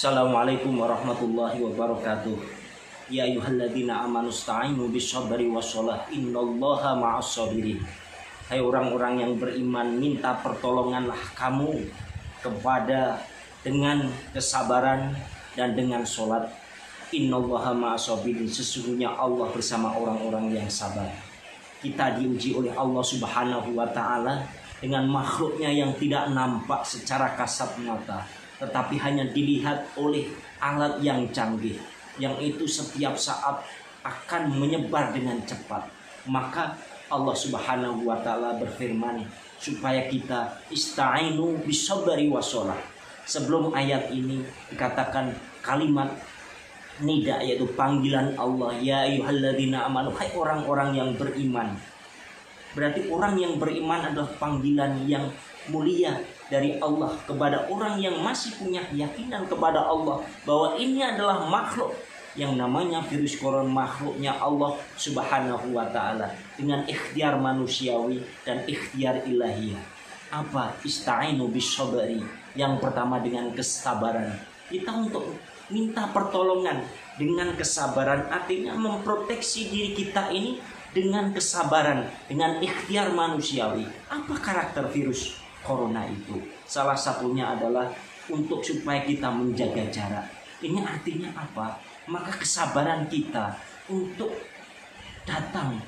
Assalamualaikum warahmatullahi wabarakatuh. Ya ayyuhalladzina amanu sta'inu bishabri wassalah innallaha ma'as sabirin. Hai orang-orang yang beriman, minta pertolonganlah kamu kepada dengan kesabaran dan dengan sholat. Innallaha ma'as sabirin. Sesungguhnya Allah bersama orang-orang yang sabar. Kita diuji oleh Allah Subhanahu wa ta'ala dengan makhluknya yang tidak nampak secara kasat mata, tetapi hanya dilihat oleh alat yang canggih, yang itu setiap saat akan menyebar dengan cepat. Maka Allah Subhanahu wa ta'ala berfirman supaya kita ista'inu bisabri wassalah. Sebelum ayat ini dikatakan kalimat nida, yaitu panggilan Allah, ya ayyuhalladzina amanu, hai orang-orang yang beriman. Berarti orang yang beriman adalah panggilan yang mulia dari Allah kepada orang yang masih punya keyakinan kepada Allah bahwa ini adalah makhluk yang namanya virus corona, makhluknya Allah Subhanahu wa ta'ala dengan ikhtiar manusiawi dan ikhtiar ilahiyah. Apa? Ista'inu bisabri. Yang pertama dengan kesabaran. Kita untuk minta pertolongan dengan kesabaran, artinya memproteksi diri kita ini dengan kesabaran, dengan ikhtiar manusiawi. Apa karakter virus corona itu? Salah satunya adalah untuk supaya kita menjaga jarak. Ini artinya apa? Maka kesabaran kita untuk datang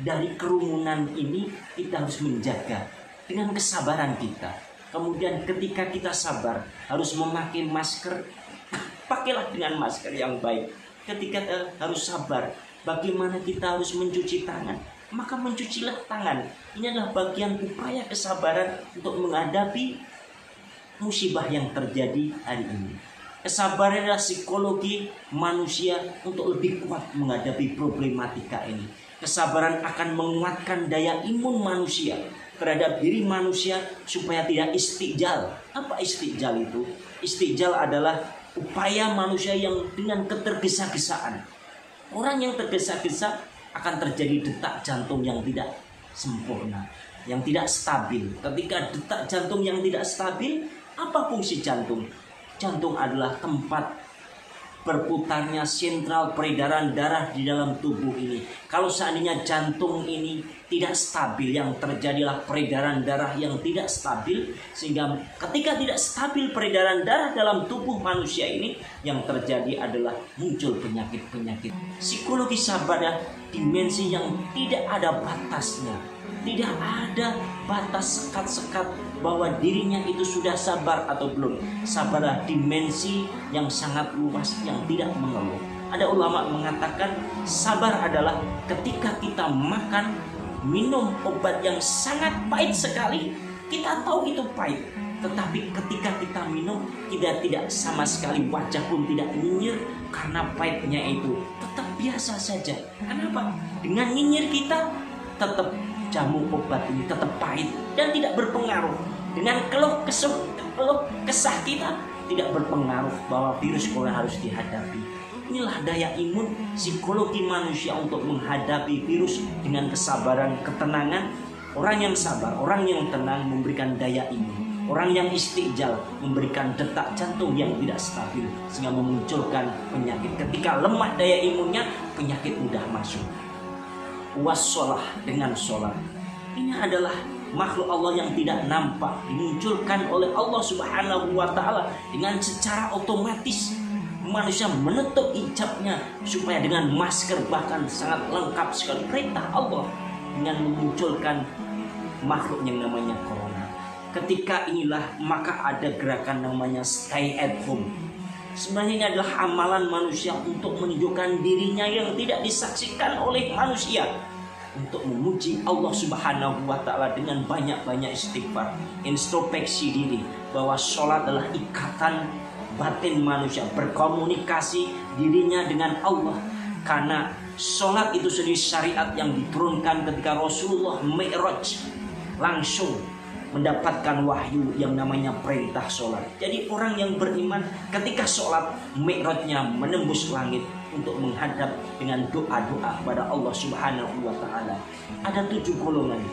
dari kerumunan ini kita harus menjaga dengan kesabaran kita. Kemudian ketika kita sabar harus memakai masker, pakailah dengan masker yang baik. Ketika harus sabar, bagaimana kita harus mencuci tangan, maka mencucilah tangan. Ini adalah bagian upaya kesabaran untuk menghadapi musibah yang terjadi hari ini. Kesabaran adalah psikologi manusia untuk lebih kuat menghadapi problematika ini. Kesabaran akan menguatkan daya imun manusia terhadap diri manusia supaya tidak istiqjal. Apa istiqjal itu? Istiqjal adalah upaya manusia yang dengan ketergesa-gesaan. Orang yang tergesa-gesa akan terjadi detak jantung yang tidak sempurna, yang tidak stabil. Ketika detak jantung yang tidak stabil, apa fungsi jantung? Jantung adalah tempat berputarnya sentral peredaran darah di dalam tubuh ini. Kalau seandainya jantung ini tidak stabil, yang terjadilah peredaran darah yang tidak stabil, sehingga ketika tidak stabil peredaran darah dalam tubuh manusia ini, yang terjadi adalah muncul penyakit-penyakit. Psikologi sabar adalah dimensi yang tidak ada batasnya, tidak ada batas sekat-sekat bahwa dirinya itu sudah sabar atau belum. Sabarlah dimensi yang sangat luas yang tidak mengeluh. Ada ulama mengatakan sabar adalah ketika kita makan, minum obat yang sangat pahit sekali, kita tahu itu pahit, tetapi ketika kita minum, kita tidak sama sekali, wajah pun tidak nyinyir karena pahitnya itu, tetap biasa saja. Kenapa? Dengan nyinyir kita tetap jamu obat ini tetap pahit dan tidak berpengaruh. Dengan keluh kesah kita tidak berpengaruh bahwa virus corona harus dihadapi. Inilah daya imun psikologi manusia untuk menghadapi virus dengan kesabaran, ketenangan. Orang yang sabar, orang yang tenang memberikan daya imun. Orang yang istiqjal memberikan detak jantung yang tidak stabil sehingga memunculkan penyakit. Ketika lemah daya imunnya, penyakit mudah masuk. Wassalah, dengan sholat. Ini adalah makhluk Allah yang tidak nampak, dimunculkan oleh Allah Subhanahu wa ta'ala dengan secara otomatis. Manusia menutup hijabnya supaya dengan masker, bahkan sangat lengkap sekali perintah Allah dengan memunculkan makhluk yang namanya corona. Ketika inilah maka ada gerakan namanya stay at home. Sebenarnya ini adalah amalan manusia untuk menunjukkan dirinya yang tidak disaksikan oleh manusia, untuk memuji Allah Subhanahu wa ta'ala dengan banyak-banyak istighfar, introspeksi diri bahwa sholat adalah ikatan batin manusia, berkomunikasi dirinya dengan Allah. Karena sholat itu sendiri syariat yang diturunkan ketika Rasulullah Mi'raj, langsung mendapatkan wahyu yang namanya perintah sholat. Jadi orang yang beriman ketika sholat, mi'rajnya menembus langit untuk menghadap dengan doa-doa kepada Allah Subhanahu wa ta'ala. Ada 7 golongan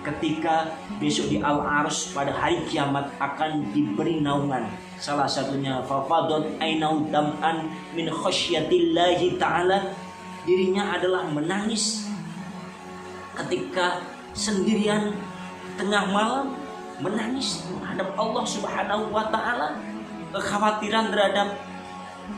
ketika besok di Al-Arsy pada hari kiamat akan diberi naungan. Salah satunya fafadot ainau dam'an min khasyatillahi ta'ala, dirinya adalah menangis ketika sendirian tengah malam, menangis menghadap Allah Subhanahu wa taala, kekhawatiran terhadap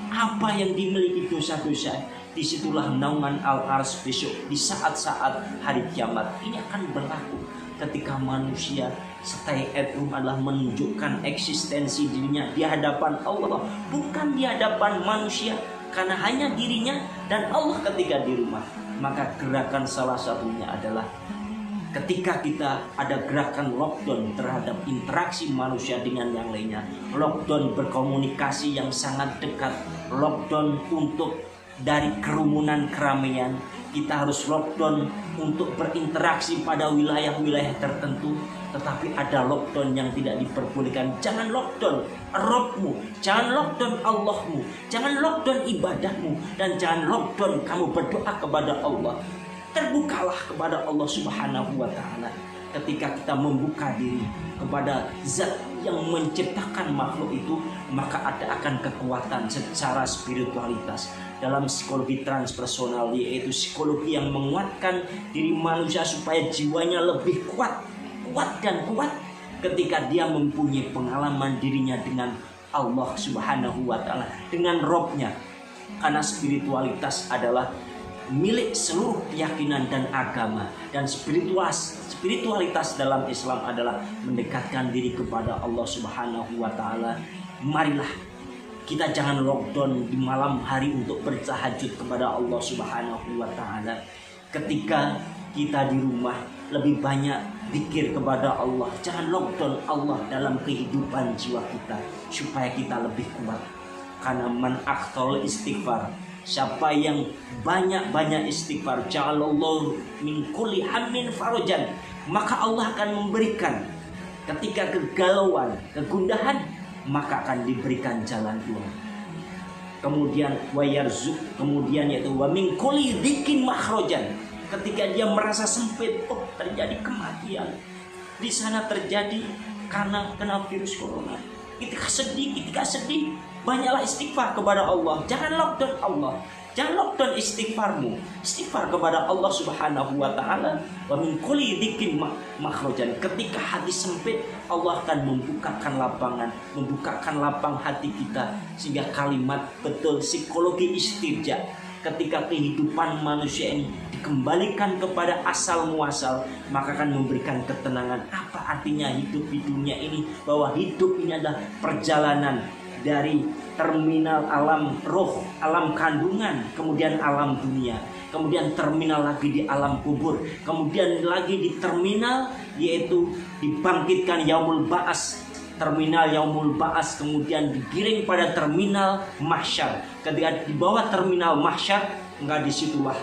apa yang dimiliki dosa-dosa. Disitulah naungan Al-Arsy besok di saat-saat hari kiamat ini akan berlaku ketika manusia stay at home adalah menunjukkan eksistensi dirinya di hadapan Allah, bukan di hadapan manusia, karena hanya dirinya dan Allah ketika di rumah. Maka gerakan salah satunya adalah ketika kita ada gerakan lockdown terhadap interaksi manusia dengan yang lainnya, lockdown berkomunikasi yang sangat dekat, lockdown untuk dari kerumunan keramaian, kita harus lockdown untuk berinteraksi pada wilayah-wilayah tertentu. Tetapi ada lockdown yang tidak diperbolehkan. Jangan lockdown Rabbmu, jangan lockdown Allahmu, jangan lockdown ibadahmu, dan jangan lockdown kamu berdoa kepada Allah. Terbukalah kepada Allah Subhanahu wa ta'ala. Ketika kita membuka diri kepada zat yang menciptakan makhluk itu, maka ada akan kekuatan secara spiritualitas. Dalam psikologi transpersonal, yaitu psikologi yang menguatkan diri manusia supaya jiwanya lebih kuat dan kuat ketika dia mempunyai pengalaman dirinya dengan Allah Subhanahu wa ta'ala, dengan Robnya. Karena spiritualitas adalah milik seluruh keyakinan dan agama, dan spiritualitas dalam Islam adalah mendekatkan diri kepada Allah Subhanahu wa ta'ala. Marilah kita jangan lockdown di malam hari untuk bertahajud kepada Allah Subhanahu wa ta'ala. Ketika kita di rumah lebih banyak zikir kepada Allah. Jangan lockdown Allah dalam kehidupan jiwa kita supaya kita lebih kuat. Karena man akthal istighfar, siapa yang banyak-banyak istighfar, ja'alallahu min kulli hammin farajan, maka Allah akan memberikan ketika kegalauan, kegundahan, maka akan diberikan jalan keluar. Kemudian wayarzuk, kemudian yaitu wa min kulli dhikin makhrajan, ketika dia merasa sempit, oh terjadi kematian di sana, terjadi karena kena virus corona. Ketika sedih, banyaklah istighfar kepada Allah. Jangan lockdown Allah, jangan lockdown istighfarmu. Istighfar kepada Allah Subhanahu wa ta'ala. Wa min kulli dhikin makhrajan, ketika hati sempit, Allah akan membukakan lapangan, membukakan lapang hati kita, sehingga kalimat betul psikologi istirja. Ketika kehidupan manusia ini dikembalikan kepada asal muasal, maka akan memberikan ketenangan. Apa artinya hidup di dunia ini? Bahwa hidup ini adalah perjalanan dari terminal alam roh, alam kandungan, kemudian alam dunia, kemudian terminal lagi di alam kubur, kemudian lagi di terminal yaitu dibangkitkan yaumul ba'as, terminal yaumul ba'as, kemudian digiring pada terminal mahsyar. Ketika di bawah terminal mahsyar, enggak disitulah,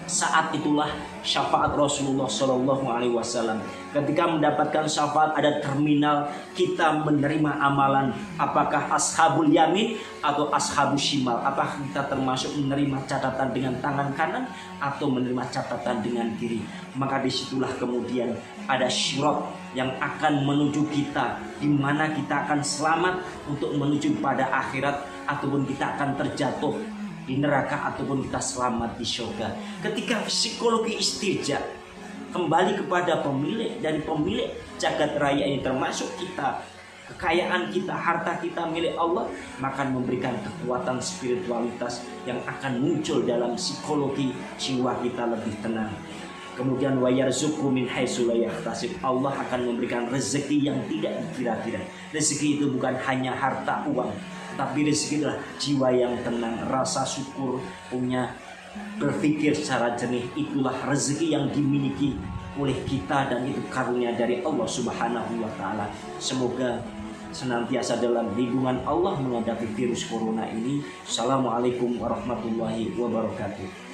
saat itulah syafaat Rasulullah SAW. Ketika mendapatkan syafaat, ada terminal kita menerima amalan. Apakah ashabul yamin atau ashabul shimal? Apakah kita termasuk menerima catatan dengan tangan kanan atau menerima catatan dengan kiri? Maka disitulah kemudian ada syirat yang akan menuju kita, di mana kita akan selamat untuk menuju pada akhirat, ataupun kita akan terjatuh di neraka, ataupun kita selamat di surga. Ketika psikologi istirja kembali kepada pemilik, dari pemilik jagat raya ini termasuk kita, kekayaan kita, harta kita milik Allah, maka memberikan kekuatan spiritualitas yang akan muncul dalam psikologi jiwa kita lebih tenang. Kemudian wayarzuqhu min haitsu la yahtasib, Allah akan memberikan rezeki yang tidak dikira-kira. Rezeki itu bukan hanya harta uang, tapi rezeki adalah jiwa yang tenang, rasa syukur, punya berpikir secara jernih. Itulah rezeki yang dimiliki oleh kita, dan itu karunia dari Allah Subhanahu wa ta'ala. Semoga senantiasa dalam lindungan Allah menghadapi virus corona ini. Assalamualaikum warahmatullahi wabarakatuh.